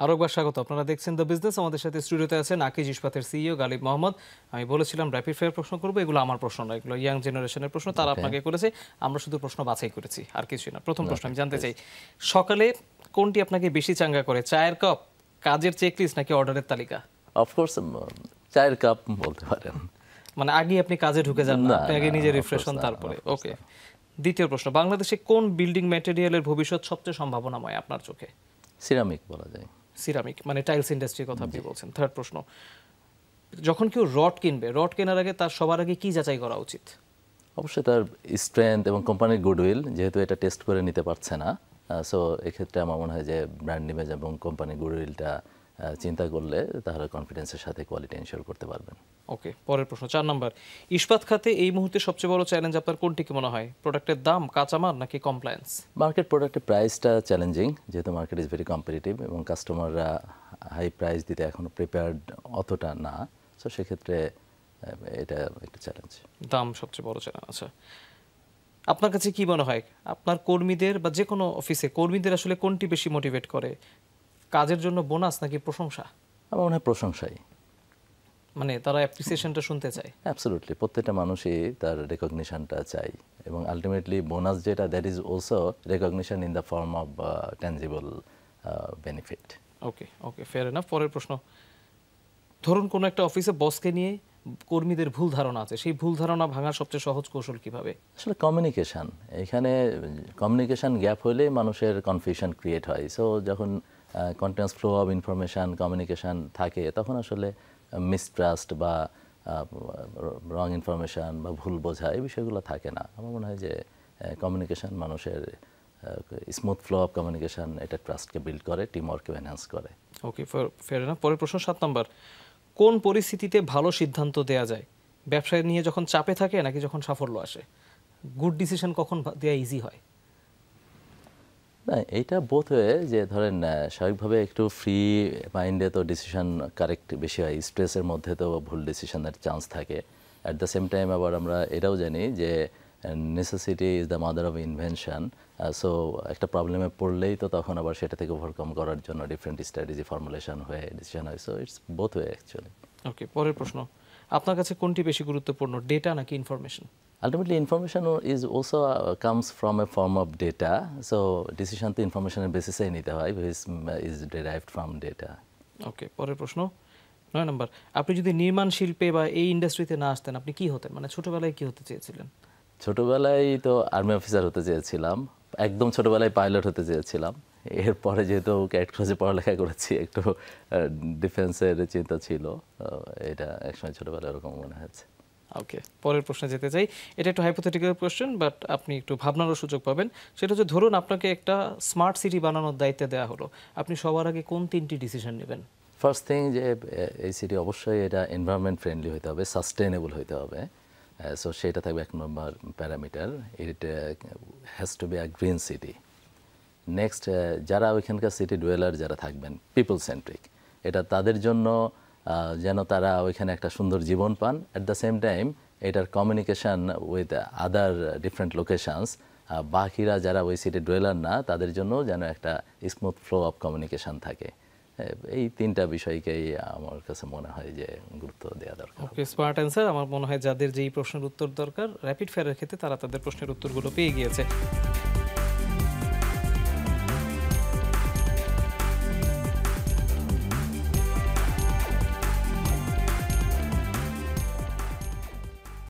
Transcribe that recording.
আরো একবার স্বাগত। আপনারা দেখছেন দ্য বিজনেস। আমাদের সাথে স্টুডিওতে আছেন আকিজ ইস্পাতের সিইও গালিব মোহাম্মদ। আমি বলেছিলাম র্যাপিড ফায়ার প্রশ্ন করবো, এগুলো আমার প্রশ্ন না, এগুলো ইয়াং জেনারেশনের প্রশ্ন, তারা আপনাকে করেছে, আমরা শুধু প্রশ্ন বাছাই করেছি, আর কিছুই না। প্রথম প্রশ্ন আমি জানতে চাই, সকালে কোনটি আপনাকে বেশি চাঙ্গা করে, চায়ের কাপ, কাজের চেকলিস্ট নাকি অর্ডারের তালিকা? অফকোর্স চায়ের কাপ বলতে পারেন। মানে আগে আপনি কাজে ঢুকে যান না, আপনি আগে নিজে রিফ্রেশ হন তারপরে। ওকে, দ্বিতীয় প্রশ্ন, বাংলাদেশে কোন বিল্ডিং ম্যাটেরিয়ালের ভবিষ্যৎ সবচেয়ে সম্ভাবনাময় আপনার চোখে? সিরামিক বলা যায়। সিরামিক মানে টাইলস ইন্ডাস্ট্রির কথা আপনি বলছেন। থার্ড প্রশ্ন, যখন কেউ রড কিনবে, রড কেনার আগে তার সবার আগে কি যাচাই করা উচিত? অবশ্যই তার স্ট্রেংথ এবং কোম্পানির গুডউইল, যেহেতু এটা টেস্ট করে নিতে পারছে না, সো এক্ষেত্রে আমার মনে হয় যে ব্র্যান্ড ইমেজ এবং কোম্পানির গুডউইলটা চিন্তা করলে তাহলে কনফিডেন্সের সাথে কোয়ালিটি এনশিওর করতে পারবেন। ওকে, পরের প্রশ্ন 4 নাম্বার, ইস্পাত খাতে এই মুহূর্তে সবচেয়ে বড় চ্যালেঞ্জ আপনার কোনটিকে মনে হয়? প্রোডাক্টের দাম, কাঁচামাল নাকি কমপ্লায়েন্স? মার্কেট প্রোডাক্টের প্রাইসটা চ্যালেঞ্জিং, যেহেতু মার্কেট ইজ ভেরি কম্পিটিটিভ এবং কাস্টমাররা হাই প্রাইস দিতে এখনও প্রিপেয়ার্ড অতটা না, সো সেক্ষেত্রে এটা একটা চ্যালেঞ্জ। দাম সবচেয়ে বড় চ্যালেঞ্জ। আচ্ছা, আপনার কাছে কি মনে হয় আপনার কর্মীদের বা যে কোনো অফিসে কর্মীদের আসলে কোনটি বেশি মোটিভেট করে, কাজের জন্য বোনাস নাকি প্রশংসা? আমার মনে হয় প্রশংসাই। মানে তারা অ্যাপ্রিসিয়েশনটা শুনতে চায়। অ্যাবসলিউটলি, প্রত্যেকটা মানুষই তার রেকগনিশনটা চাই এবং আলটিমেটলি বোনাস যেটা, that is also recognition in the form of tangible benefit. Okay okay, fair enough. পরের প্রশ্ন, ধরুন কোনো একটা অফিসে বসকে নিয়ে কর্মীদের ভুল ধারণা আছে, সেই ভুল ধারণা ভাঙার সবচেয়ে সহজ কৌশল কিভাবে? আসলে কমিউনিকেশান, এখানে কমিউনিকেশান গ্যাপ হলে মানুষের কনফিউশন ক্রিয়েট হয়। সো যখন continuous flow of information, communication থাকে, তখন আসলে মিসট্রাস্ট বা রং ইনফরমেশান বা ভুল বোঝা এই বিষয়গুলো থাকে না। আমার মনে হয় যে কমিউনিকেশান, মানুষের স্মুথ ফ্লো অফ কমিউনিকেশান, এটা ট্রাস্টকে বিল্ড করে, টিম ওয়ার্ককে এনহ্যান্স করে। ওকে, ফেয়ার এনাফ। পরের প্রশ্ন 7 নাম্বার, কোন পরিস্থিতিতে ভালো সিদ্ধান্ত দেয়া যায়? ব্যবসায় নিয়ে যখন চাপে থাকে নাকি যখন সাফল্য আসে? গুড ডিসিশন কখন দেয়া ইজি হয়? না, এইটা বোথ হয়ে, যে ধরেন স্বাভাবিকভাবে একটু ফ্রি মাইন্ডে তো ডিসিশন কারেক্ট বেশি হয়, স্ট্রেসের মধ্যে তো ভুল ডিসিশনের চান্স থাকে। অ্যাট দ্য সেম টাইম আবার আমরা এটাও জানি যে necessity is the mother of invention. So একটা প্রবলেমে পড়লেই তো তখন আবার সেটা থেকে ওভারকাম করার জন্য ডিফারেন্ট স্ট্র্যাটেজি ফর্মুলেশন হয়ে ডিসিশন হয়। So it's both way actually. Okay, পরের প্রশ্ন, আপনার কাছে কোনটি বেশি গুরুত্বপূর্ণ, ডেটা নাকি information? Ultimately, information is also comes from a form of data. So, decision to information basis e nite hoy, which is derived from data. ওকে, পরের প্রশ্ন 9 নাম্বার, আপনি যদি নির্মাণ শিল্পে বা এই ইন্ডাস্ট্রিতে না আসতেন আপনি কি হতেন? মানে ছোটবেলায় কি হতে চেয়েছিলেন? ছোটবেলায় তো আর্মি অফিসার হতে চেয়েছিলাম, একদম ছোটবেলায় পাইলট হতে চেয়েছিলাম। এরপরে যেহেতু ক্যাডেট কোর্সে পড়ালেখা করেছি, একটু ডিফেন্সের চিন্তা ছিল, এটা একসময় ছোটবেলায় এরকম মনে হয়েছে। ওকে, পরের প্রশ্নে যেতে চাই। এটা একটু হাইপোথেটিক্যাল কোশ্চেন, বাট আপনি একটু ভাবনারও সুযোগ পাবেন। সেটা হচ্ছে, ধরুন আপনাকে একটা স্মার্ট সিটি বানানোর দায়িত্ব দেওয়া হলো, আপনি সবার আগে কোন 3টি ডিসিশন নেবেন? ফার্স্ট থিং, যে এই সিটি অবশ্যই এটা এনভায়রনমেন্ট ফ্রেন্ডলি হতে হবে, সাস্টেনেবল হতে হবে। সো সেটা থাকবে 1 নম্বর parameter. It has to be a green city. Next, যারা ওইখানকার সিটি ডুয়েলার যারা থাকবেন, পিপল সেন্ট্রিক, এটা তাদের জন্য যেন তারা ওইখানে একটা সুন্দর জীবন পান। অ্যাট দ্য সেম টাইম এটার কমিউনিকেশান উইথ আদার ডিফারেন্ট লোকেশানস, বাকিরা যারা ওই সিটি ডুয়েলার না, তাদের জন্য যেন একটা স্মুথ ফ্লো অফ কমিউনিকেশান থাকে। এই 3টা বিষয়কেই আমার কাছে মনে হয় যে গুরুত্ব দেওয়া দরকার। ওকে, স্মার্ট অ্যান্সার। আমার মনে হয় যাদের যেই প্রশ্নের উত্তর দরকার র্যাপিড ফায়ারের ক্ষেত্রে, তারা তাদের প্রশ্নের উত্তরগুলো পেয়ে গিয়েছে।